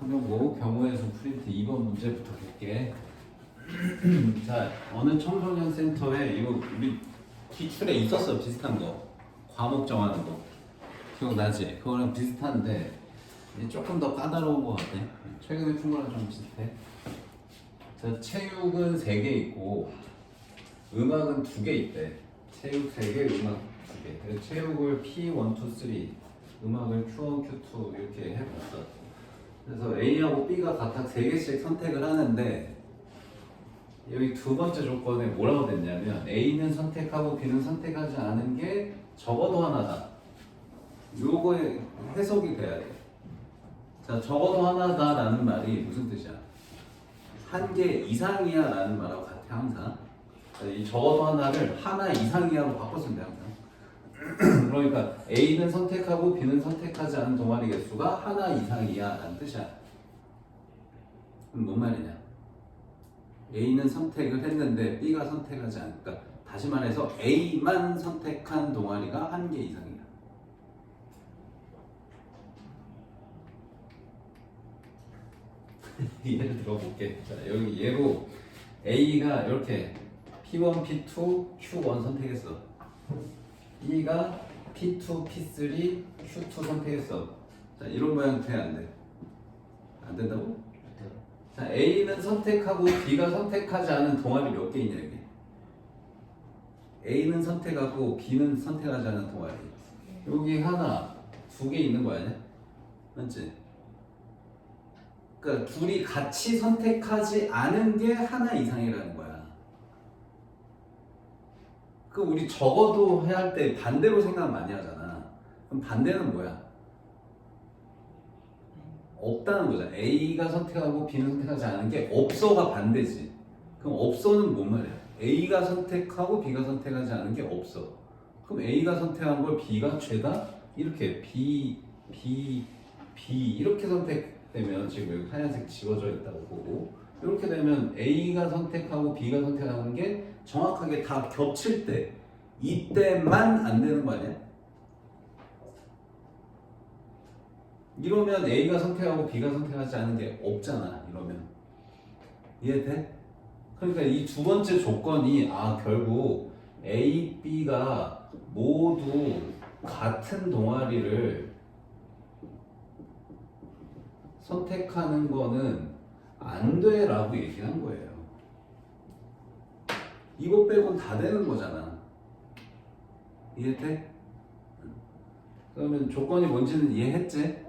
그리고 경우의 수 프린트 2번 문제부터 볼게. 자, 어느 청소년 센터에 이거 우리 기출에 있었어. 비슷한 거 과목 정하는 거 기억나지? 그거랑 비슷한데 이제 조금 더 까다로운 거 같아. 최근에 푼 거랑 좀 비슷해. 자, 체육은 3개 있고 음악은 2개 있대. 체육 3개, 음악 2개. 그래서 체육을 P1, 2, 3, 음악을 Q1, Q2 이렇게 해봤어. 그래서 A하고 B가 각각 3개씩 선택을 하는데 여기 두 번째 조건에 뭐라고 됐냐면 A는 선택하고 B는 선택하지 않은 게 적어도 하나다. 요거에 해석이 돼야 돼. 자, 적어도 하나다라는 말이 무슨 뜻이야? 한 개 이상이야 라는 말하고 같아 항상. 이 적어도 하나를 하나 이상이야로 바꿨으면 돼 항상. 그러니까 A는 선택하고 B는 선택하지 않은 동아리 개수가 하나 이상이야 라는 뜻이야. 그럼 뭔 말이냐? A는 선택을 했는데 B가 선택하지 않으니까 다시 말해서 A만 선택한 동아리가 한 개 이상이야. 예를 들어볼게. 자, 여기 예로 A가 이렇게 P1, P2, Q1 선택했어. B가 P2, P3, Q2 선택했어. 자, 이런 모양 돼, 안 돼? 안 된다고? 자, A는 선택하고 B가 선택하지 않은 동아리 몇 개 있냐, 여기? A는 선택하고 B는 선택하지 않은 동아리. 여기 하나, 2개 있는 거 아니야? 맞지? 그러니까 둘이 같이 선택하지 않은 게 하나 이상이라는 거야. 그 우리 적어도 해야 할 때 반대로 생각 많이 하잖아. 그럼 반대는 뭐야? 없다는 거잖아. A가 선택하고 B는 선택하지 않은 게 없어가 반대지. 그럼 없어는 뭔 말이야? A가 선택하고 B가 선택하지 않은 게 없어. 그럼 A가 선택한 걸 B가 죄다? 이렇게 B 이렇게 선택되면 지금 여기 하얀색 지워져 있다고 보고 이렇게 되면 A가 선택하고 B가 선택하는 게 정확하게 다 겹칠 때 이때만 안 되는 거 아니야? 이러면 A가 선택하고 B가 선택하지 않은 게 없잖아. 이러면 이해돼? 그러니까 이 두 번째 조건이 결국 A, B가 모두 같은 동아리를 선택하는 거는 안 돼라고 얘기한 거예요. 이거 빼곤 다 되는 거잖아. 이해돼? 그러면 조건이 뭔지는 이해했지?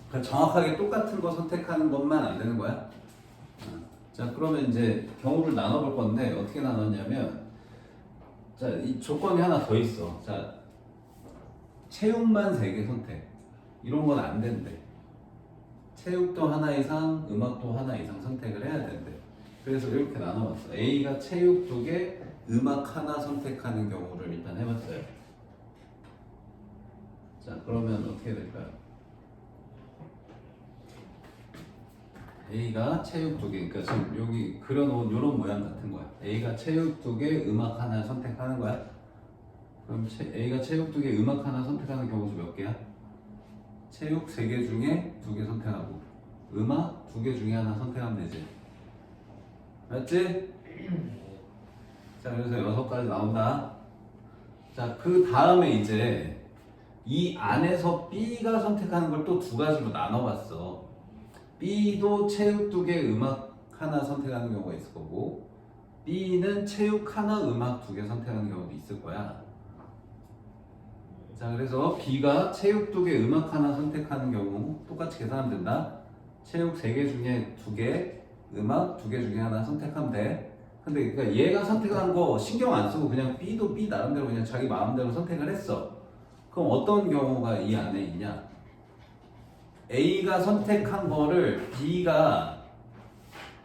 그러니까 정확하게 똑같은 거 선택하는 것만 안 되는 거야? 자, 그러면 이제 경우를 나눠볼 건데 어떻게 나눴냐면 자, 이 조건이 하나 더 있어. 자, 체육만 3개 선택. 이런 건 안 된대. 체육도 하나 이상, 음악도 하나 이상 선택을 해야 된대. 그래서 이렇게 나눠봤어. A가 체육 2개, 음악 하나 선택하는 경우를 일단 해봤어요. 자, 그러면 어떻게 될까요? A가 체육 2개, 그러니까 지금 여기 그려놓은 이런 모양 같은 거야. A가 체육 2개, 음악 하나 선택하는 거야. 그럼 A가 체육 2개, 음악 하나 선택하는 경우수 몇 개야? 체육 3개 중에 2개 선택하고 음악 2개 중에 하나 선택하면 되지. 맞지? 자, 그래서 6가지 나온다. 자, 그 다음에 이제 이 안에서 B가 선택하는 걸 또 2가지로 나눠봤어. B도 체육 2개, 음악 하나 선택하는 경우가 있을 거고 B는 체육 하나, 음악 2개 선택하는 경우도 있을 거야. 자, 그래서 B가 체육 2개, 음악 하나 선택하는 경우 똑같이 계산하면 된다. 체육 3개 중에 2개, 음악 2개 중에 하나 선택하면 돼. 근데 그러니까 얘가 선택한 거 신경 안 쓰고 그냥 B도 B 나름대로 그냥 자기 마음대로 선택을 했어. 그럼 어떤 경우가 이 안에 있냐? A가 선택한 거를 B가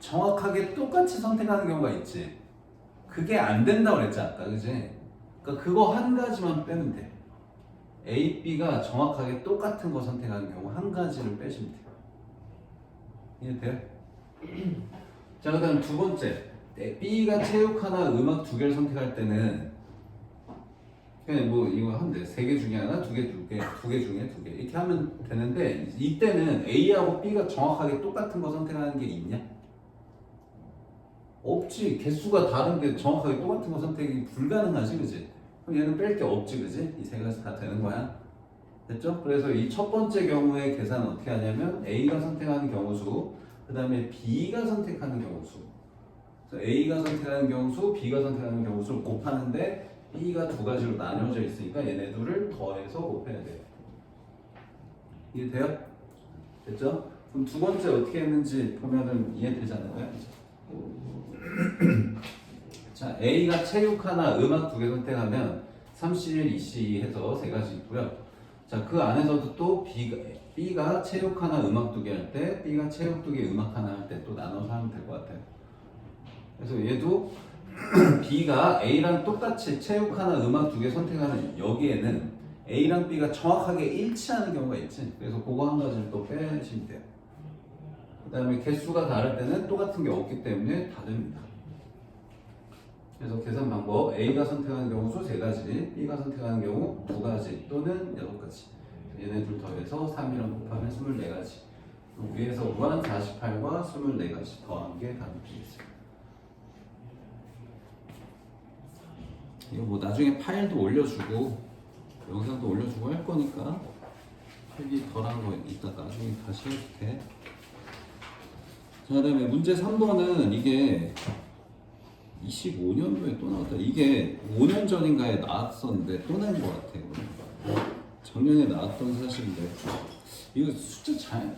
정확하게 똑같이 선택하는 경우가 있지. 그게 안 된다고 그랬지 아까, 그지? 그러니까 그거 한 가지만 빼면 돼. A, B가 정확하게 똑같은 거 선택하는 경우 한 가지를 빼시면 돼요. 이해돼요? 자, 그 다음 두 번째. B가 체육 하나, 음악 2개를 선택할 때는 그냥 뭐 이거 하면 돼. 3개 중에 하나, 2개, 2개, 2개 중에 2개 이렇게 하면 되는데 이때는 A하고 B가 정확하게 똑같은 거 선택하는 게 있냐? 없지. 개수가 다른데 정확하게 똑같은 거 선택이 불가능하지, 그지? 그럼 얘는 뺄 게 없지, 그지? 이 세 가지 다 되는 거야. 됐죠? 그래서 이 첫 번째 경우의 계산은 어떻게 하냐면 A가 선택하는 경우수, 그 다음에 B가 선택하는 경우수. 그래서 A가 선택하는 경우수, B가 선택하는 경우수를 곱하는데 B가 두 가지로 나뉘어져 있으니까 얘네 둘을 더해서 곱해야 돼요. 이해돼요? 됐죠? 그럼 두 번째 어떻게 했는지 보면은 이해되지 않을까요? 자, A가 체육 하나, 음악 2개 선택하면 3C1, 2C2 해서 세 가지 있고요. 자, 그 안에서도 또 B가 체육 하나, 음악 2개 할 때, B가 체육 2개, 음악 하나 할 때 또 나눠서 하면 될 것 같아요. 그래서 얘도 B가 A랑 똑같이 체육 하나, 음악 2개 선택하는 여기에는 A랑 B가 정확하게 일치하는 경우가 있지. 그래서 그거 한 가지를 또 빼시면 돼요. 그 다음에 개수가 다를 때는 똑같은 게 없기 때문에 다 됩니다. 그래서 계산 방법 A가 선택하는 경우 수 3가지, B가 선택하는 경우 2가지 또는 6가지. 얘네 둘 더해서 3이랑 곱하면 24가지. 위에서 구한 48과 24가지 더한 게 답이 되겠습니다. 이거 뭐 나중에 파일도 올려주고 영상도 올려주고 할 거니까 필기 덜한 거 이따 나중에 다시 해도 돼. 자, 그다음에 문제 3번은 이게 25년도에 또 나왔다. 이게 5년 전인가에 나왔었는데 또 나온 것 같아요. 작년에 나왔던 사실인데 이거 숫자 잘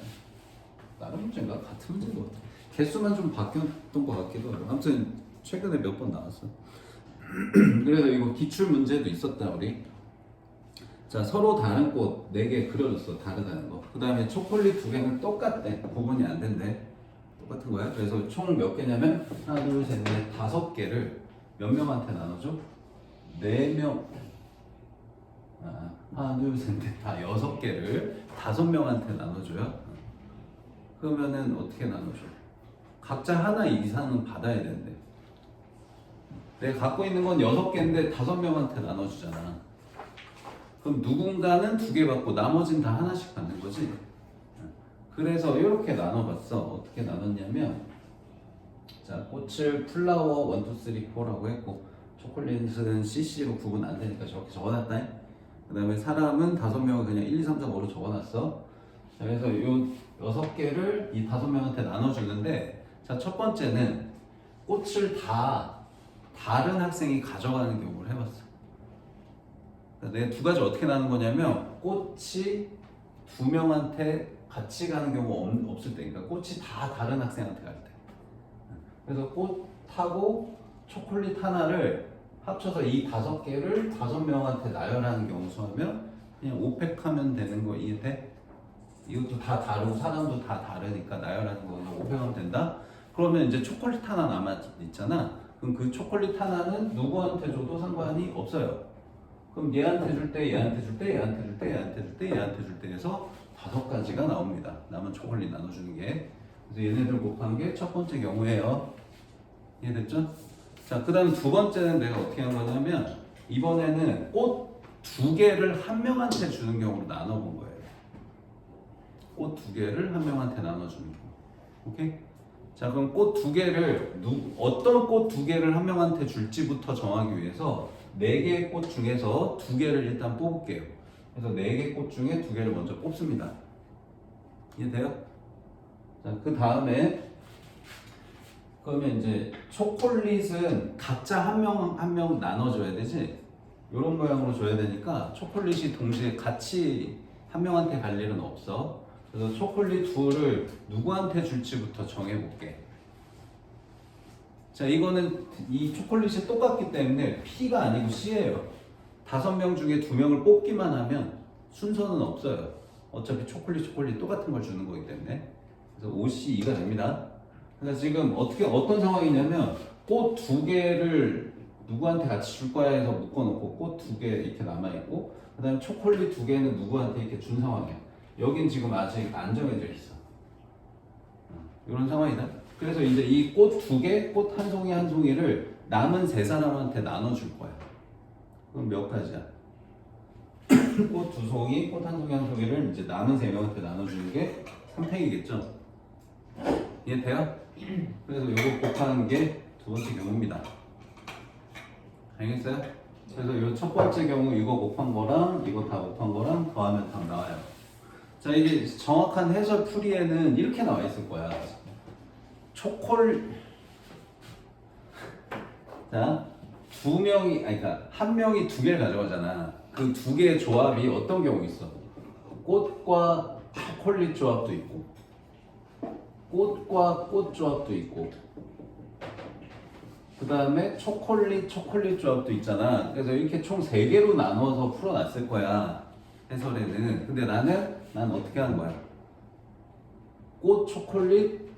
다른 문제인가? 같은 문제인 것 같아. 개수만 좀 바뀌었던 것 같기도 하고. 아무튼 최근에 몇 번 나왔어. 그래서 이거 기출 문제도 있었다 우리. 자, 서로 다른 꽃 4개 그려줬어. 다르다는 거. 그 다음에 초콜릿 2개는 똑같대. 구분이 안 된대. 똑같은 거야. 그래서 총 몇 개냐면 하나, 둘, 셋, 넷, 5개를 몇 명한테 나눠줘? 4명. 하나, 둘, 셋, 넷, 다 6개를 5명한테 나눠줘요. 그러면은 어떻게 나눠줘? 각자 하나 이상은 받아야 되는데. 내가 갖고 있는 건 6개인데 5명한테 나눠주잖아. 그럼 누군가는 2개 받고 나머지는 다 하나씩 받는 거지. 그래서 이렇게 나눠봤어. 어떻게 나눴냐면, 자, 꽃을 플라워 1, 2, 3, 4라고 했고, 초콜릿은 CC로 구분 안 되니까 저렇게 적어놨다. 그 다음에 사람은 5명을 그냥 1, 2, 3, 4, 5로 적어놨어. 자, 그래서 요 6개를 이 5명한테 나눠주는데, 자, 첫 번째는 꽃을 다 다른 학생이 가져가는 경우를 해봤어. 내가 2가지 어떻게 나눈 거냐면, 꽃이 2명한테 같이 가는 경우 없을 때, 그러니까 꽃이 다 다른 학생한테 갈 때. 그래서 꽃하고 초콜릿 하나를 합쳐서 이 5개를 5명한테 나열하는 경우 수하면 그냥 5팩 하면 되는 거 이해돼? 이것도 다 다르고 사람도 다 다르니까 나열하는 거 그냥 5팩 하면 된다? 그러면 이제 초콜릿 하나 남아있잖아. 그럼 그 초콜릿 하나는 누구한테 줘도 상관이 없어요. 그럼 얘한테 줄 때, 얘한테 줄 때, 얘한테 줄 때, 얘한테 줄 때, 얘한테 줄 때 해서 5가지가 나옵니다. 남은 초콜릿 나눠주는 게. 그래서 얘네들 곱한 게 첫 번째 경우예요. 이해됐죠? 자, 그 다음 두 번째는 내가 어떻게 한 거냐면 이번에는 꽃 2개를 한 명한테 주는 경우로 나눠본 거예요. 꽃 2개를 한 명한테 나눠주는 경우. 오케이? 자, 그럼 꽃 2개를 어떤 꽃 2개를 한 명한테 줄지부터 정하기 위해서 4개의 꽃 중에서 2개를 일단 뽑을게요. 그래서 4개 꽃 중에 2개를 먼저 뽑습니다. 이해돼요? 자, 그 다음에 그러면 이제 초콜릿은 각자 한 명 나눠줘야 되지? 이런 모양으로 줘야 되니까 초콜릿이 동시에 같이 한 명한테 갈 일은 없어. 그래서 초콜릿 2를 누구한테 줄지부터 정해볼게. 자, 이거는 이 초콜릿이 똑같기 때문에 P가 아니고 C예요. 5명 중에 2명을 뽑기만 하면 순서는 없어요. 어차피 초콜릿 똑같은 걸 주는 거기 때문에. 그래서 OC2가 됩니다. 그러니까 지금 어떤 상황이냐면 꽃 2개를 누구한테 같이 줄 거야 해서 묶어놓고 꽃 2개 이렇게 남아있고 그 다음에 초콜릿 2개는 누구한테 이렇게 준 상황이야. 여긴 지금 아직 안 정해져 있어. 이런 상황이다. 그래서 이제 이 꽃 2개, 꽃 한 송이 한 송이를 남은 3사람한테 나눠줄 거야. 그럼 몇 가지야? 꽃 두 송이, 꽃 한 송이 한 송이를 이제 남은 세 명한테 나눠주는 게 3팩이겠죠. 이해돼요? 그래서 요거 곱하는 게 두 번째 경우입니다. 알겠어요? 그래서 요 첫 번째 경우 이거 곱한 거랑 이거 다 곱한 거랑 더하면 답 나와요. 자, 이게 정확한 해설 풀이에는 이렇게 나와 있을 거야. 자, 두 명이, 아니, 그러니까 한 명이 두 개를 가져가잖아. 그 두 개의 조합이 어떤 경우 있어? 꽃과 초콜릿 조합도 있고, 꽃과 꽃 조합도 있고, 그 다음에 초콜릿 조합도 있잖아. 그래서 이렇게 총 3개로 나눠서 풀어놨을 거야, 해설에는. 근데 난 어떻게 하는 거야? 꽃, 초콜릿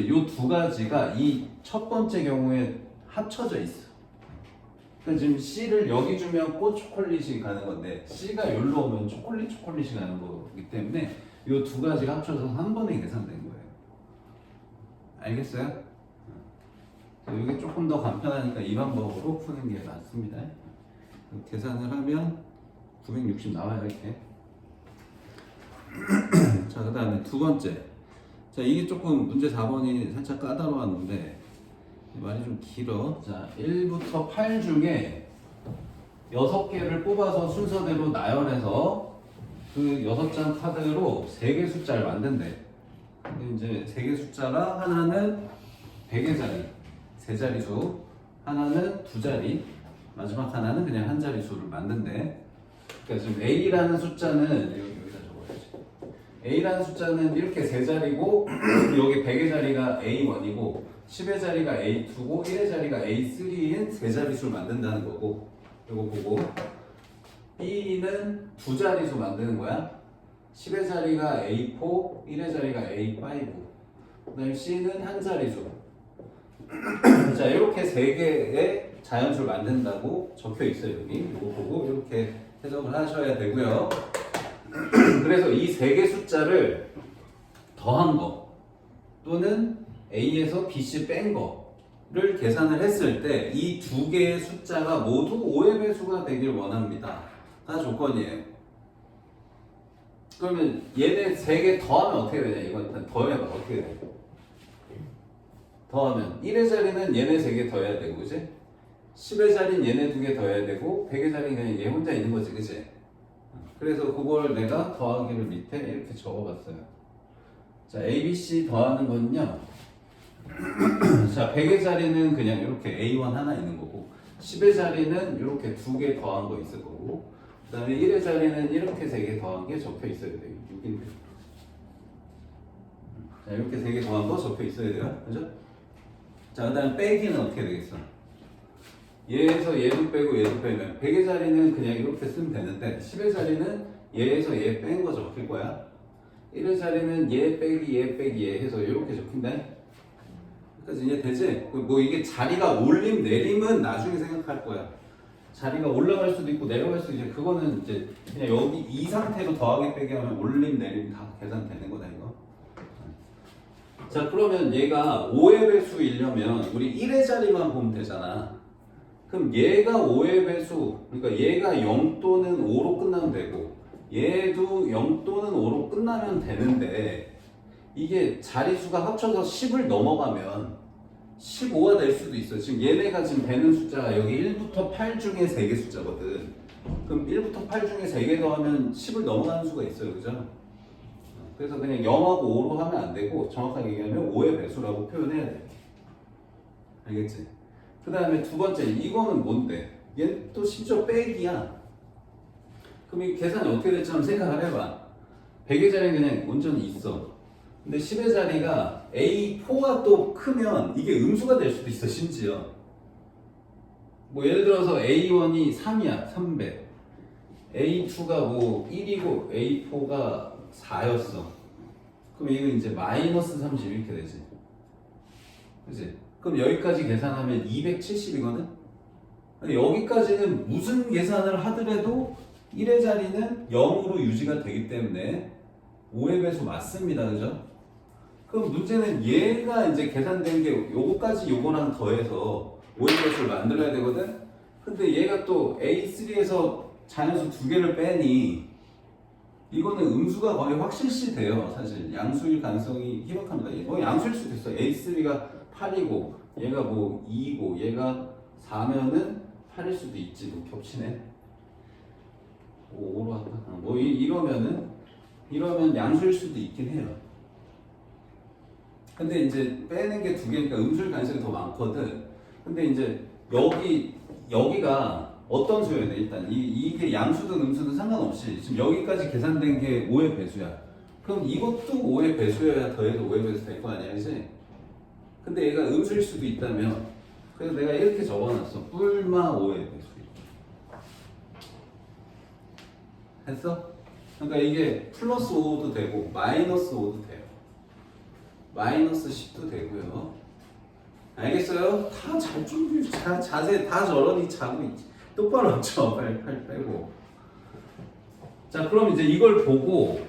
요 두 가지가 이 첫 번째 경우에 합쳐져 있어. 그러니까 지금 C를 여기 주면 꽃, 초콜릿이 가는 건데 C가 여기로 오면 초콜릿이 가는 거기 때문에 요 두 가지가 합쳐서 한 번에 계산된 거예요. 알겠어요? 이게 조금 더 간편하니까 이 방법으로 푸는 게 맞습니다. 계산을 하면 960 나와요, 이렇게. 자, 그 다음에 두 번째. 자, 이게 조금 문제 4번이 살짝 까다로웠는데 말이 좀 길어. 자, 1부터 8 중에 6개를 뽑아서 순서대로 나열해서 그 6장 카드로 3개 숫자를 만든대. 근데 이제 3개 숫자라 하나는 100의 자리, 3자리수, 하나는 2자리, 마지막 하나는 그냥 한 자리수를 만든대. 그러니까 지금 A라는 숫자는 여기다 적어야지. A라는 숫자는 이렇게 3자리고 여기 100의 자리가 A1이고 10의 자리가 A2고 1의 자리가 A3인 3자리수를 만든다는 거고, 이거 보고 B는 2자리수 만드는 거야. 10의 자리가 A4, 1의 자리가 A5, 그 다음에 C는 한 자리수. 자, 이렇게 3개의 자연수를 만든다고 적혀 있어요. 여기 이거 보고 이렇게 해석을 하셔야 되고요. 그래서 이 3개 숫자를 더한 거 또는 A에서 BC 뺀 거를 계산을 했을 때 이 두 개의 숫자가 모두 5의 배수가 되길 원합니다. 가 조건이에요. 그러면 얘네 3개 더하면 어떻게 되냐? 이거 일단 더해봐. 어떻게 돼? 더하면 1의 자리는 얘네 3개 더해야 되고, 그치? 10의 자리는 얘네 2개 더해야 되고 100의 자리는 그냥 얘 혼자 있는 거지, 그치? 그래서 그걸 내가 더하기를 밑에 이렇게 적어봤어요. 자, A, B, C 더하는 건요. 자, 100의 자리는 그냥 이렇게 A1 하나 있는 거고 10의 자리는 이렇게 2개 더한 거 있을 거고 그 다음에 1의 자리는 이렇게 3개 더한 게 적혀 있어야 돼요. 6인데. 자, 이렇게 3개 더한 거 적혀 있어야 돼요. 그죠? 자, 그 다음에 빼기는 어떻게 되겠어? 얘에서 얘도 빼고 얘도 빼면 100의 자리는 그냥 이렇게 쓰면 되는데 10의 자리는 얘에서 얘 뺀 거 적힐 거야. 1의 자리는 얘 빼기 얘 해서 이렇게 적힌다. 그래서 이제 되지? 뭐 이게 자리가 올림 내림은 나중에 생각할 거야. 자리가 올라갈 수도 있고 내려갈 수도 있고 그거는 이제 그냥 여기 이 상태로 더하기 빼기 하면 올림 내림 다 계산되는 거다 이거. 자, 그러면 얘가 5의 배수이려면 우리 1의 자리만 보면 되잖아. 그럼 얘가 5의 배수, 그러니까 얘가 0 또는 5로 끝나면 되고 얘도 0 또는 5로 끝나면 되는데 이게 자리수가 합쳐서 10을 넘어가면 15가 될 수도 있어. 지금 얘네가 지금 되는 숫자가 여기 1부터 8 중에 3개 숫자거든. 그럼 1부터 8 중에 3개 더하면 10을 넘어가는 수가 있어요. 그죠? 그래서 그냥 0하고 5로 하면 안 되고 정확하게 얘기하면 5의 배수라고 표현해야 돼. 알겠지? 그 다음에 두 번째, 이거는 뭔데? 얘는 또 심지어 빼기야. 그럼 이 계산이 어떻게 될지 한번 생각을 해봐. 100의 자리는 그냥 온전히 있어. 근데 10의 자리가 A4가 또 크면 이게 음수가 될 수도 있어, 심지어. 뭐 예를 들어서 A1이 3이야, 300. A2가 뭐 1이고 A4가 4였어. 그럼 이거 이제 마이너스 30 이렇게 되지. 그치? 그럼 여기까지 계산하면 270이거든? 여기까지는 무슨 계산을 하더라도 1의 자리는 0으로 유지가 되기 때문에 5의 배수 맞습니다. 그죠? 그럼 문제는 얘가 이제 계산된 게 요거까지 요거랑 더해서 5의 배수를 만들어야 되거든? 근데 얘가 또 A3에서 자연수 두 개를 빼니 이거는 음수가 거의 확실시 돼요. 사실 양수일 가능성이 희박합니다. 뭐 양수일 수도 있어. A3가 8이고 얘가 뭐 2이고 얘가 4면은 8일 수도 있지. 뭐 겹치네. 5로 할까? 뭐 이러면 양수일 수도 있긴 해요. 근데 이제 빼는 게 두 개니까 음수일 가능성이 더 많거든. 근데 이제 여기가 어떤 수여야 돼? 일단 이게 양수든 음수든 상관없이 지금 여기까지 계산된 게 5의 배수야. 그럼 이것도 5의 배수여야 더해서 5의 배수 될 거 아니야, 그치? 근데 얘가 음수일 수도 있다면 그래서 내가 이렇게 적어놨어. 뿔마 5의 배수. 했어? 그러니까 이게 플러스 5도 되고 마이너스 5도 돼요. 마이너스 10도 되고요. 알겠어요? 다 잘 준비, 자세 다 저러니 자고 있지. 똑바로 앉혀. 팔 빼고. 자, 그럼 이제 이걸 보고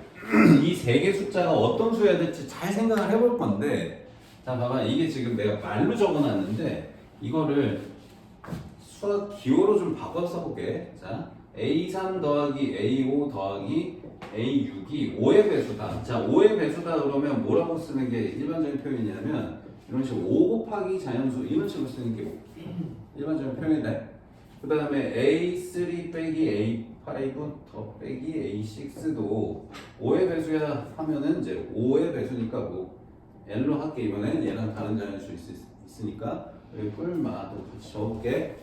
이 세 개 숫자가 어떤 수여야 될지 잘 생각을 해볼 건데, 자, 봐봐. 이게 지금 내가 말로 적어놨는데 이거를 수학 기호로 좀 바꿔서 써볼게. 자, A3 더하기 A5 더하기 A6이 5의 배수다. 자, 5의 배수다 그러면 뭐라고 쓰는 게 일반적인 표현이냐면 이런 식으로 5 곱하기 자연수 이런 식으로 쓰는 게 일반적인 표현인데, 그 다음에 A3 빼기 A5 더 빼기 A6도 5의 배수야 하면은 이제 5의 배수니까 뭐 L로 할게. 이번엔 얘랑 다른 자연수 있으니까 여기 뿔마도 같이 적을게.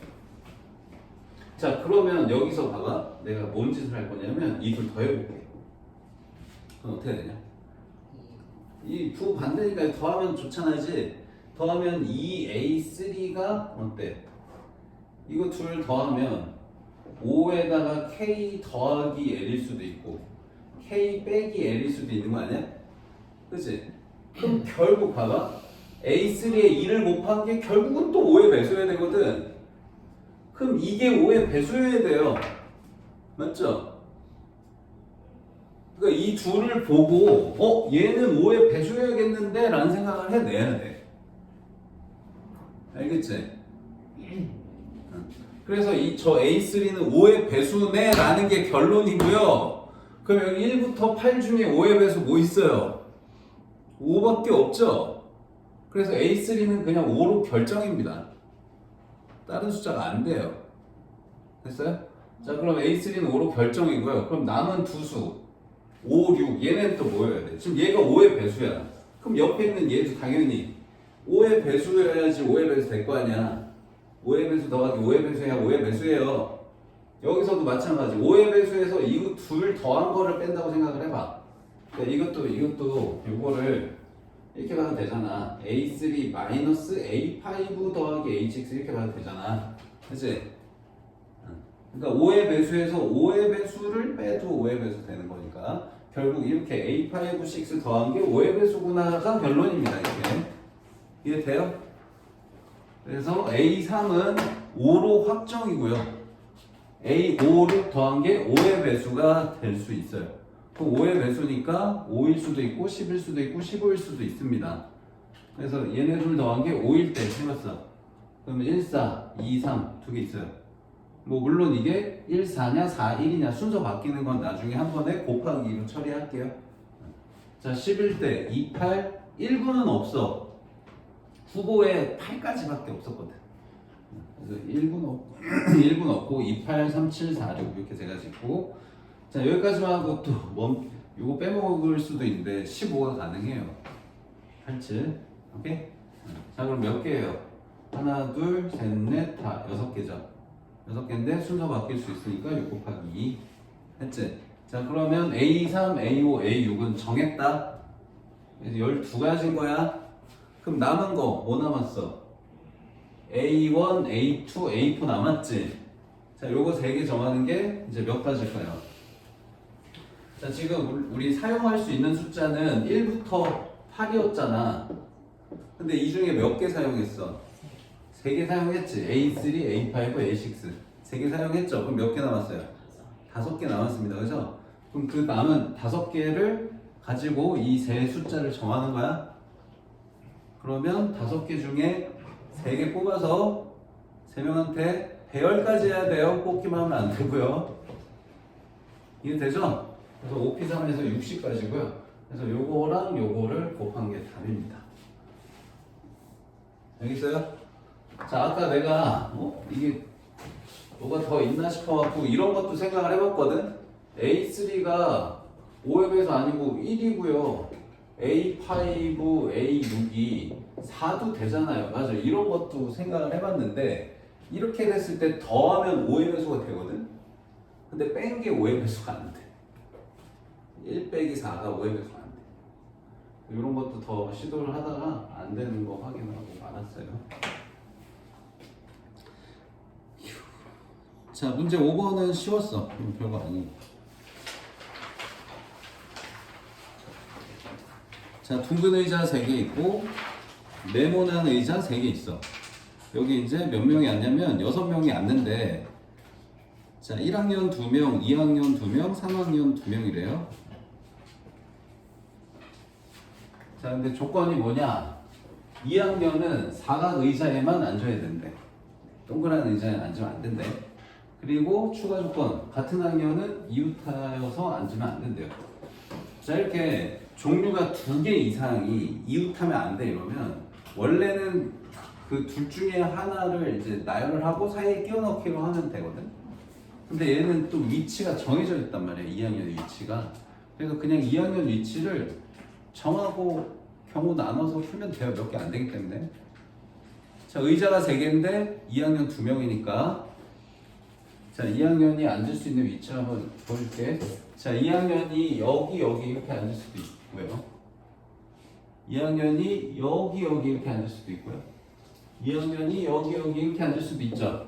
자, 그러면 여기서 봐봐. 내가 뭔 짓을 할 거냐면 이 둘 더해볼게. 그럼 어떻게 되냐? 이 부 반대니까 더하면 좋잖아, 이제. 더하면 2A3가 어때? 이거 둘 더하면 5에다가 K 더하기 L일 수도 있고 K 빼기 L일 수도 있는 거 아니야? 그치? 그럼 결국 봐봐. A3에 2를 곱한 게 결국은 또 5에 배수해야 되거든. 그럼 이게 5에 배수해야 돼요. 맞죠? 그러니까 이 둘을 보고 얘는 5에 배수해야겠는데 라는 생각을 해내야 돼. 알겠지? 그래서 저 A3는 5의 배수네 라는 게 결론이고요. 그럼 여기 1부터 8 중에 5의 배수 뭐 있어요? 5밖에 없죠? 그래서 A3는 그냥 5로 결정입니다. 다른 숫자가 안 돼요. 됐어요? 자, 그럼 A3는 5로 결정이고요. 그럼 남은 두 수 5, 6 얘는 또 뭐여야 돼? 지금 얘가 5의 배수야. 그럼 옆에 있는 얘도 당연히 5의 배수여야지 5의 배수 될 거 아니야. 5의 배수 더하기 5의 배수해야 5의 배수예요. 여기서도 마찬가지. 5의 배수에서 이거 둘 더한 거를 뺀다고 생각을 해봐. 그러니까 이것도 이거를 이렇게 봐도 되잖아. A3 마이너스 A5 더하기 H6 이렇게 봐도 되잖아. 그치? 그러니까 5의 배수에서 5의 배수를 빼도 5의 배수 되는 거니까 결국 이렇게 A5, 6 더한 게 5의 배수구나가 결론입니다. 이렇게. 이해돼요? 그래서 A3은 5로 확정이고요. A5를 더한 게 5의 배수가 될 수 있어요. 그럼 5의 배수니까 5일 수도 있고 10일 수도 있고 15일 수도 있습니다. 그래서 얘네 둘 더한 게 5일 때 해봤어. 그러면 1, 4, 2, 3 두 개 있어요. 뭐 물론 이게 1, 4냐 4, 1이냐 순서 바뀌는 건 나중에 한 번에 곱하기로 처리할게요. 자, 10일 때 2, 8, 1구는 없어. 후보에 8까지밖에 없었거든. 그래서 1구 넣고 2, 8, 3, 7, 4, 6 이렇게 제가 짓고, 자, 여기까지만 하고 또 이거 빼먹을 수도 있는데 15가 가능해요. 8, 7. 오케이? 자, 그럼 몇 개예요? 하나, 둘, 셋, 넷, 다 6개죠. 6개인데 순서 바뀔 수 있으니까 6 곱하기 2 했지? 자, 그러면 A3, A5, A6은 정했다. 그래서 12가지인 거야. 그럼 남은 거 뭐 남았어? A1, A2, A4 남았지? 자, 요거 3개 정하는 게 이제 몇 가지일까요? 자, 지금 우리 사용할 수 있는 숫자는 1부터 8이었잖아. 근데 이 중에 몇 개 사용했어? 3개 사용했지. A3, A5, A6 3개 사용했죠. 그럼 몇 개 남았어요? 5개 남았습니다. 그죠? 그럼 그 남은 5개를 가지고 이 세 숫자를 정하는 거야. 그러면 5개 중에 3개 뽑아서 3명한테 배열까지 해야 돼요. 뽑기만 하면 안 되고요. 이게 되죠? 그래서 5P3에서 60까지고요. 그래서 요거랑 요거를 곱한 게 답입니다. 알겠어요? 자, 아까 내가 이게 뭐가 더 있나 싶어갖고 이런 것도 생각을 해봤거든. A3가 5에 아니고 1이고요. A5, A6이 4도 되잖아요. 맞아. 이런 것도 생각을 해봤는데 이렇게 됐을 때 더하면 5의 배수가 되거든. 근데 뺀 게 5의 배수가 안 돼. 1 빼기 4가 5의 배수가 안 돼. 이런 것도 더 시도를 하다가 안 되는 거 확인하고 말았어요. 자, 문제 5번은 쉬웠어. 별거 아니고. 자, 둥근 의자 3개 있고 네모난 의자 3개 있어. 여기 이제 몇 명이 앉냐면 6명이 앉는데, 자, 1학년 2명, 2학년 2명, 3학년 2명이래요. 자, 근데 조건이 뭐냐? 2학년은 사각 의자에만 앉아야 된대. 동그란 의자에 앉으면 안 된대. 그리고 추가 조건, 같은 학년은 이웃하여서 앉으면 안 된대요. 자, 이렇게 종류가 2개 이상이 이웃하면 안 돼 이러면 원래는 그 둘 중에 하나를 이제 나열을 하고 사이에 끼워 넣기로 하면 되거든. 근데 얘는 또 위치가 정해져 있단 말이야. 2학년 위치가. 그래서 그냥 2학년 위치를 정하고 경우 나눠서 풀면 돼요. 몇 개 안 되기 때문에. 자, 의자가 3개인데 2학년 2명이니까, 자, 2학년이 앉을 수 있는 위치 한번 보여줄게. 자, 2학년이 여기 이렇게 앉을 수도 있고요. 2학년이 여기 이렇게 앉을 수도 있고요. 2학년이 여기 이렇게 앉을 수도 있죠.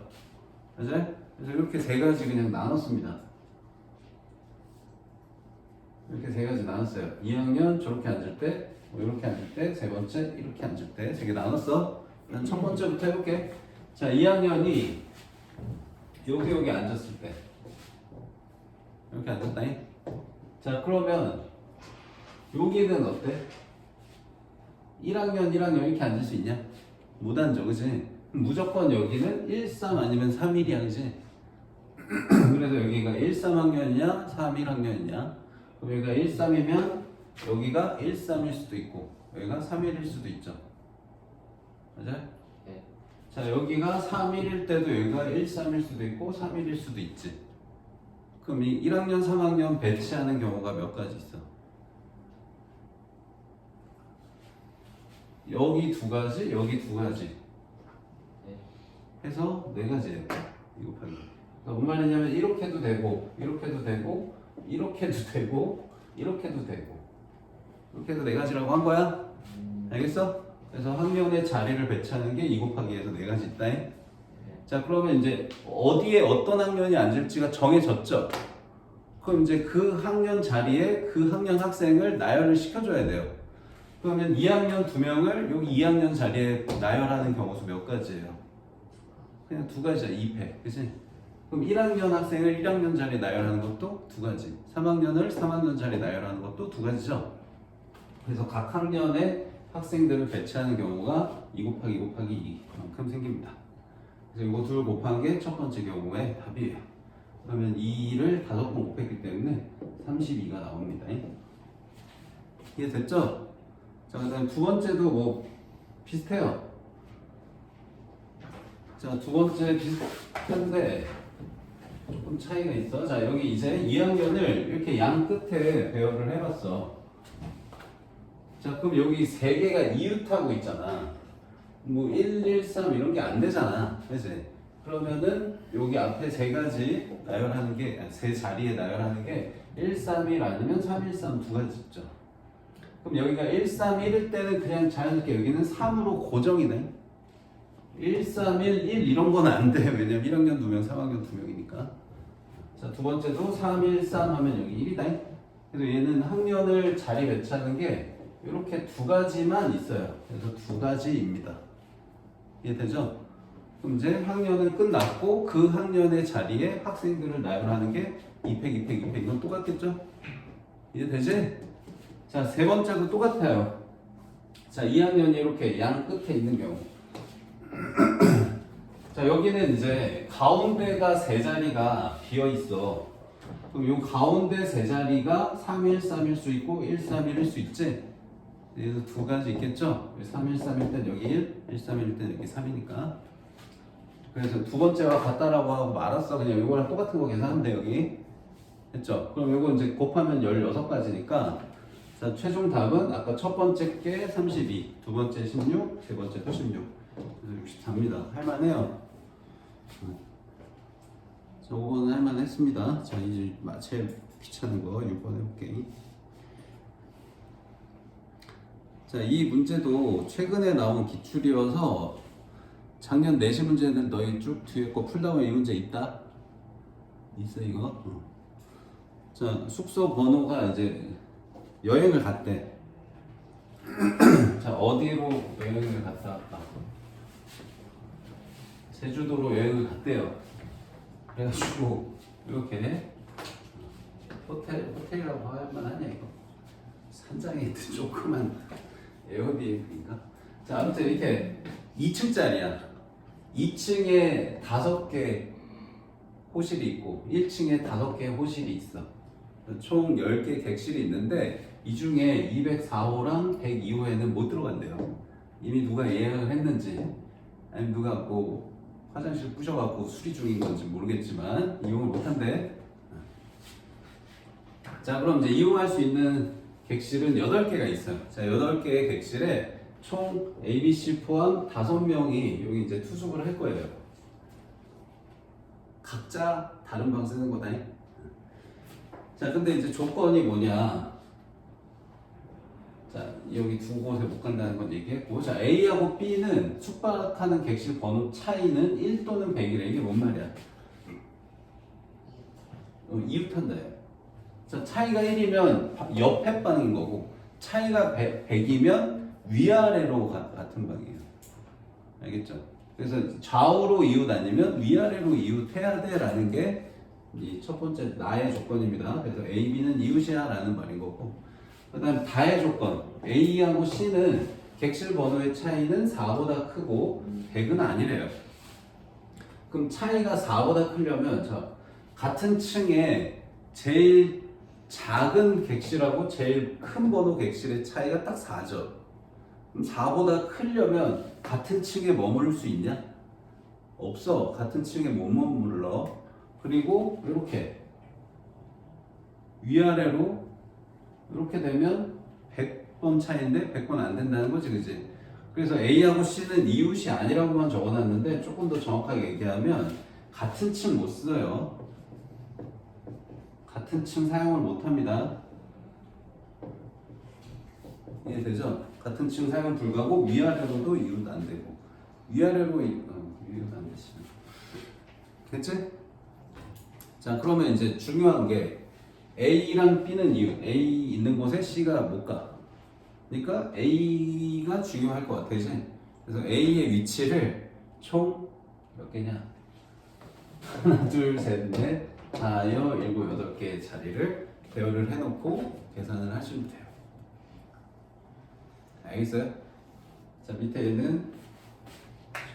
맞아요? 그래서 이렇게 3가지 그냥 나눴습니다. 이렇게 3가지 나눴어요. 2학년 저렇게 앉을 때, 이렇게 앉을 때, 3번째 이렇게 앉을 때, 3개 나눴어. 난 첫 번째부터 해볼게. 자, 2학년이 여기 앉았을 때 이렇게 앉았다니? 자, 그러면 여기는 어때? 1학년 이렇게 앉을 수 있냐? 못 앉아, 그지? 무조건 여기는 1, 3 아니면 3, 1이야, 그지? 그래서 여기가 1, 3학년이냐 3, 1학년이냐? 그럼 여기가 1, 3이면 여기가 1, 3일 수도 있고 여기가 3, 1일 수도 있죠. 맞아요? 네. 자, 여기가 3, 1일 때도 여기가 1, 3일 수도 있고 3, 1일 수도 있지. 그럼 이 1학년, 3학년 배치하는 경우가 몇 가지 있어? 여기 2가지, 여기 2가지 해서 4가지예요. 이거 곱하기. 그러니까 뭔 말이냐면 이렇게도 되고 이렇게도 되고 이렇게도 되고 이렇게도 되고 이렇게도 4가지라고 한 거야? 알겠어? 그래서 학년의 자리를 배치하는 게 2 곱하기에서 4가지 있다. 자, 그러면 이제 어디에 어떤 학년이 앉을지가 정해졌죠? 그럼 이제 그 학년 자리에 그 학년 학생을 나열을 시켜줘야 돼요. 그러면 2학년 2명을 여기 2학년 자리에 나열하는 경우수 몇 가지예요? 그냥 2가지야. 2패. 그치? 그럼 1학년 학생을 1학년 자리에 나열하는 것도 2가지. 3학년을 3학년 자리에 나열하는 것도 2가지죠. 그래서 각 학년에 학생들을 배치하는 경우가 2 곱하기 2 곱하기 2만큼 생깁니다. 그래서 이거 둘 곱한 게 첫 번째 경우의 답이에요. 그러면 2를 5번 곱했기 때문에 32가 나옵니다. 이해됐죠? 자, 그 다음에 두 번째도 뭐 비슷해요. 자, 두 번째 비슷한데 조금 차이가 있어. 자, 여기 이제 2학년을 이렇게 양 끝에 배열을 해봤어. 자, 그럼 여기 3개가 이웃하고 있잖아. 뭐 1, 1, 3 이런 게 안 되잖아. 그치? 그러면은 여기 앞에 3가지 나열하는 게, 3자리에 나열하는 게 1, 3, 1 아니면 3, 1, 3 2가지 있죠. 그럼 여기가 1, 3, 1일 때는 그냥 자연스럽게 여기는 3으로 고정이네. 1, 3, 1, 1 이런 건 안 돼. 왜냐면 1학년 2명, 3학년 2명이니까. 자, 두 번째도 3, 1, 3 하면 여기 1이다. 그래서 얘는 학년을 자리 배치하는 게 이렇게 2가지만 있어요. 그래서 2가지입니다. 이해되죠? 그럼 이제 학년은 끝났고 그 학년의 자리에 학생들을 나열하는 게 2팩, 2팩, 2팩 이건 똑같겠죠? 이해되지? 자, 세 번째도 똑같아요. 자, 2학년이 이렇게 양 끝에 있는 경우. 자, 여기는 이제 가운데가 3자리가 비어 있어. 그럼 요 가운데 세 자리가 313일 수 있고 131일 수 있지? 얘도 두 가지 있겠죠? 313일 땐 여기 1, 131일 땐 여기 3이니까. 그래서 두 번째와 같다라고 하고 말았어. 그냥 요거랑 똑같은 거 계산하면 돼, 여기. 했죠? 그럼 요거 이제 곱하면 16가지니까. 자, 최종 답은 아까 첫 번째 게 32, 두 번째 16, 세 번째도 16. 그래서 64입니다. 할만해요. 자, 5번은 할만했습니다. 자, 이제 제일 귀찮은 거 6번 해볼게. 자, 이 문제도 최근에 나온 기출이어서 작년 내신 문제는 너희 쭉 뒤에 거 풀다 보면 이 문제 있다? 있어, 이거? 자, 숙소 번호가 이제 여행을 갔대. 자, 어디로 여행을 갔다 왔다? 제주도로 여행을 갔대요. 그래가지고 이렇게 호텔이라고 할 만하냐 이거? 산장에 있던 조그만 에어비앤비인가? 자, 아무튼 이렇게 2층짜리야. 2층에 5개 호실이 있고 1층에 5개 호실이 있어. 총 10개 객실이 있는데 이 중에 204호랑 102호에는 못 들어간대요. 이미 누가 예약을 했는지 아니면 누가 뭐 화장실 부셔갖고 수리 중인 건지 모르겠지만 이용을 못한대. 자, 그럼 이제 이용할 수 있는 객실은 8개가 있어요. 자, 8개의 객실에 총 A, B, C 포함 5명이 여기 이제 투숙을 할 거예요. 각자 다른 방 쓰는 거다. 자, 근데 이제 조건이 뭐냐? 자, 여기 두 곳에 못 간다는 건 얘기했고, 자, A하고 B는 숙박하는 객실 번호 차이는 1 또는 100이래. 이게 뭔 말이야? 이웃한다. 자, 차이가 1이면 옆에 방인 거고, 차이가 100이면 위아래로 같은 방이에요. 알겠죠? 그래서 좌우로 이웃 아니면 위아래로 이웃해야 돼 라는 게 이 첫 번째 나의 조건입니다. 그래서 A, B는 이웃이야 라는 말인 거고, 그 다음 다의 조건 A하고 C는 객실 번호의 차이는 4보다 크고 100은 아니래요. 그럼 차이가 4보다 크려면 자, 같은 층에 제일 작은 객실하고 제일 큰 번호 객실의 차이가 딱 4죠. 그럼 4보다 크려면 같은 층에 머무를 수 있냐? 없어. 같은 층에 못 머물러. 그리고 이렇게 위아래로 이렇게 되면 100번 차이인데 100번 안 된다는 거지, 그지? 그래서 A하고 C는 이웃이 아니라고만 적어놨는데 조금 더 정확하게 얘기하면 같은 층 못 써요. 같은 층 사용을 못 합니다. 이해되죠? 같은 층 사용 불가고 위아래로도 이웃 안 되고 위아래로 이웃 안 되시면 됐지? 자, 그러면 이제 중요한 게 A랑 B는 이웃, A 있는 곳에 C가 못 가. 그러니까 A가 중요할 것 같아, 이제. 그래서 A의 위치를 총 몇 개냐? 하나, 둘, 셋, 넷, 다여, 일곱, 8개의 자리를 배열을 해놓고 계산을 하시면 돼요. 알겠어요? 자, 밑에는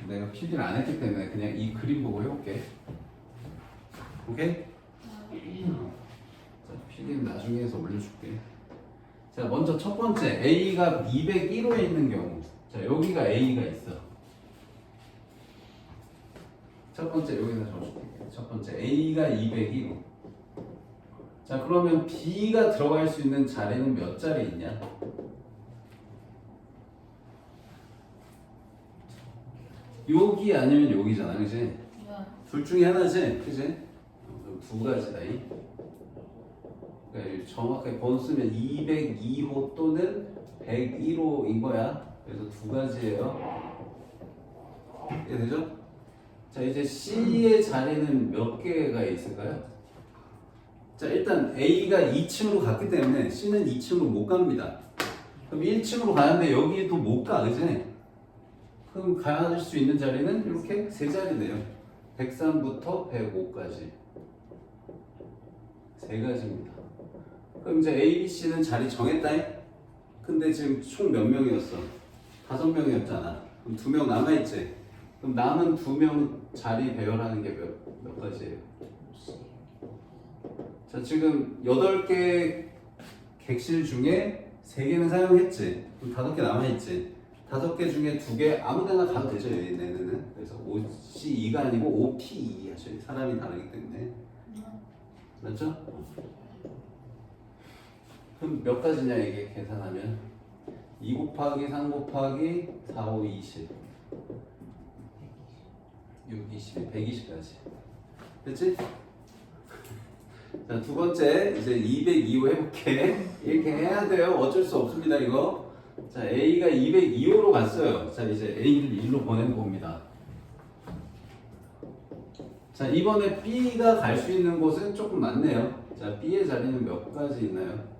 내가 필기를 안 했기 때문에 그냥 이 그림 보고 해볼게. 오케이? 자, 필기는 나중에 해서 올려줄게. 자, 먼저 첫 번째 A가 201호에 있는 경우. 자, 여기가 A가 있어. 첫 번째 여기다 적어줄게. 첫 번째 A가 201호. 자, 그러면 B가 들어갈 수 있는 자리는 몇 자리 있냐? 여기 아니면 여기잖아, 그치? 네. 둘 중에 하나지, 그치? 두 가지다. 그러니까 정확하게 번호 쓰면 202호 또는 101호인 거야. 그래서 두 가지예요. 이해되죠? 자, 이제 C의 자리는 몇 개가 있을까요? 자, 일단 A가 2층으로 갔기 때문에 C는 2층으로 못 갑니다. 그럼 1층으로 가는데 여기도 못 가, 그치? 그럼 가야 수 있는 자리는 이렇게 세 자리네요. 103부터 105까지. 세 가지입니다. 그럼 이제 A, B, C는 자리 정했다. 근데 지금 총 몇 명이었어? 5명이었잖아. 그럼 2명 남아있지? 그럼 남은 2명 자리 배열하는 게 몇 가지예요? 자, 지금 8개 객실 중에 3개는 사용했지. 그럼 5개 남아있지. 5개 중에 2개 아무 데나 가도 되죠, 얘네는. 그래서 OC2가 아니고 OP2 하셔요. 사람이 다르기 때문에. 맞죠? 그럼 몇 가지냐, 이게 계산하면? 2 곱하기 3 곱하기 4, 5, 20. 6, 20, 120까지. 됐지? 자, 두 번째, 이제 202호 해볼게. 이렇게 해야 돼요. 어쩔 수 없습니다, 이거. 자, A가 202호로 갔어요. 자, 이제 A를 1로 보내는 겁니다. 자, 이번에 B가 갈 수 있는 곳은 조금 많네요. 자, B의 자리는 몇 가지 있나요?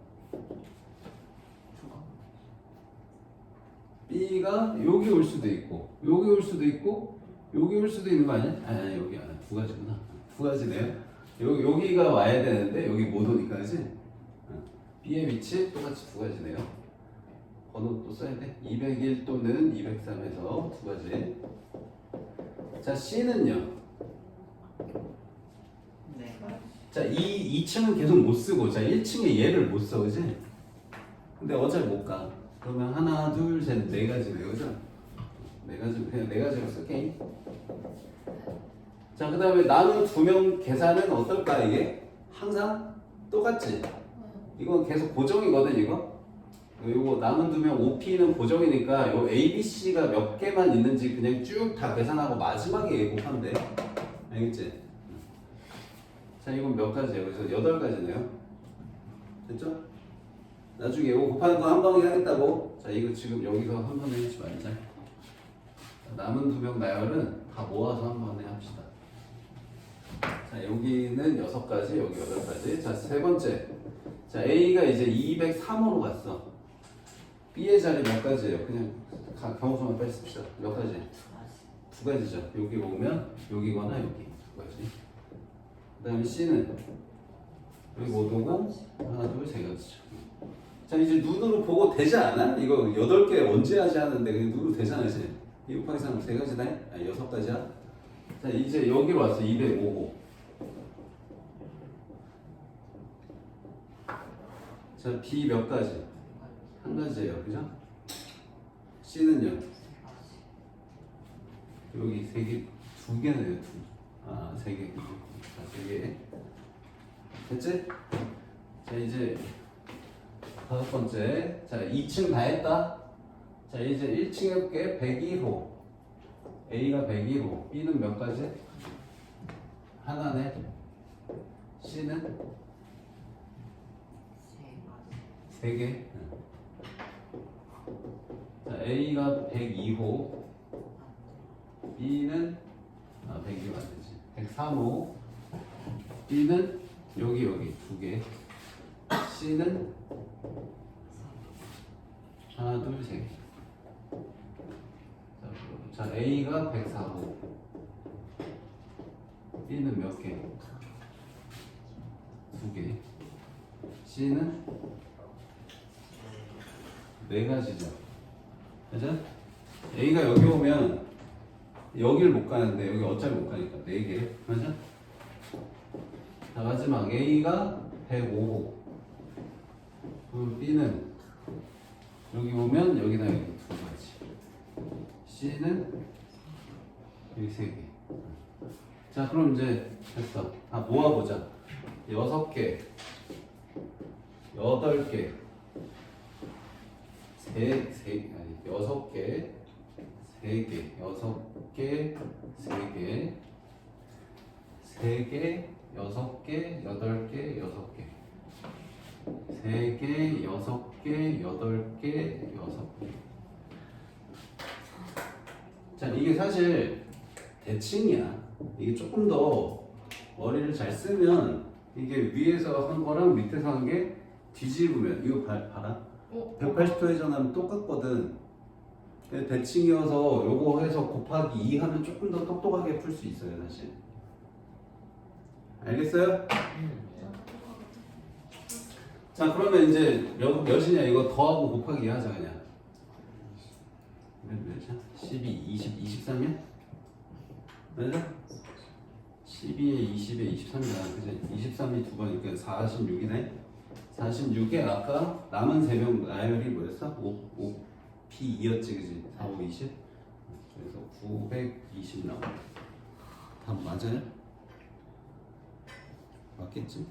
B가 여기 올 수도 있고, 여기 올 수도 있고, 여기 올 수도 있는 거 아니야? 아니, 여기 아니야. 2가지구나. 2가지네요. 여기가 와야 되는데 여기 못 오니까, 그지? B의 위치 똑같이 2가지네요. 번호 또 써야 돼. 201 또는 203에서 2가지. 자, C는요. 네. 자, 2층은 계속 못 쓰고, 자, 1층에 얘를 못 써, 그지? 근데 어차피 못 가. 그러면 하나, 둘, 셋, 4가지네요, 그죠? 4가지, 그냥 4가지로 쓸게. 자, 그 다음에 남은 2명 계산은 어떨까, 이게? 항상 똑같지? 이건 계속 고정이거든, 이거? 요거 남은 2명 OP는 고정이니까 요 A, B, C가 몇 개만 있는지 그냥 쭉 다 계산하고 마지막에 예고하면 돼. 알겠지? 자, 이건 몇 가지예요? 그래서 8가지네요. 됐죠? 나중에 이거 곱하는 거 한 방에 하겠다고. 자, 이거 지금 여기서 한 번에 하지 말자. 남은 2명 나열은 다 모아서 한 번에 합시다. 자, 여기는 6가지, 여기 8가지. 자, 세 번째. 자, A가 이제 203호로 갔어. B의 자리 몇 가지예요? 그냥 경우수만 빨리 씁시다. 몇 가지? 2가지죠. 여기 오면 여기거나 여기 2가지. 그 다음에 C는 여기 못 오고 하나, 둘, 3가지죠. 자, 이제 눈으로 보고 되지 않아? 이거 8개 언제 하지 하는데 그냥 눈으로 되잖아, 이제. 2 곱하기 3, 3가지다? 아니, 6가지야? 자, 이제 여기로 왔어. 205호. 자, B 몇 가지? 1가지예요, 그죠? C는요? 여기 3개, 2개네요, 2. 아, 3개. 자, 3개. 됐지? 자, 이제 5번째. 자, 2층 다 했다. 자, 이제 1층 해볼게. 101호. A가 101호. B는 몇 가지? 하나네. C는? 3개. 자, A가 102호. B는 102호 안 되지. 103호. B는 여기 2개. C는 하나, 둘, 3개. 자, A가 104호. B는 몇 개? 2개. C는 4가지죠. 그죠? A가 여기 오면 여길 못 가는데 여기 어차피 못 가니까 4개. 맞아? 자, 마지막 A가 105호. 그럼 B는 여기 오면 여기다 여기 2가지. C는 여기 3개. 자, 그럼 이제 됐어. 다 모아보자. 6개, 8개, 6개, 3개, 6개, 3개, 3개, 6개, 8개, 6개. 3개, 6개, 8개, 6개. 자, 이게 사실 대칭이야. 이게 조금 더 머리를 잘 쓰면 이게 위에서 한 거랑 밑에서 한 게 뒤집으면 이거 봐라. 180도 회전하면 똑같거든. 근데 대칭이어서 요거 해서 곱하기 2 하면 조금 더 똑똑하게 풀 수 있어요, 사실. 알겠어요? 자, 그러면 이제 몇이냐 이거 더하고 곱하기 하자 그냥. 몇이야? 12, 20, 23이야? 맞아? 12에 20에 23이야. 그지? 23이 두 번이니까 46이네. 46에 아까 남은 3명 나열이 뭐였어? 5P2였지, 그지? 4, 5, 20. 그래서 920 나와. 답 맞아요? 맞겠지?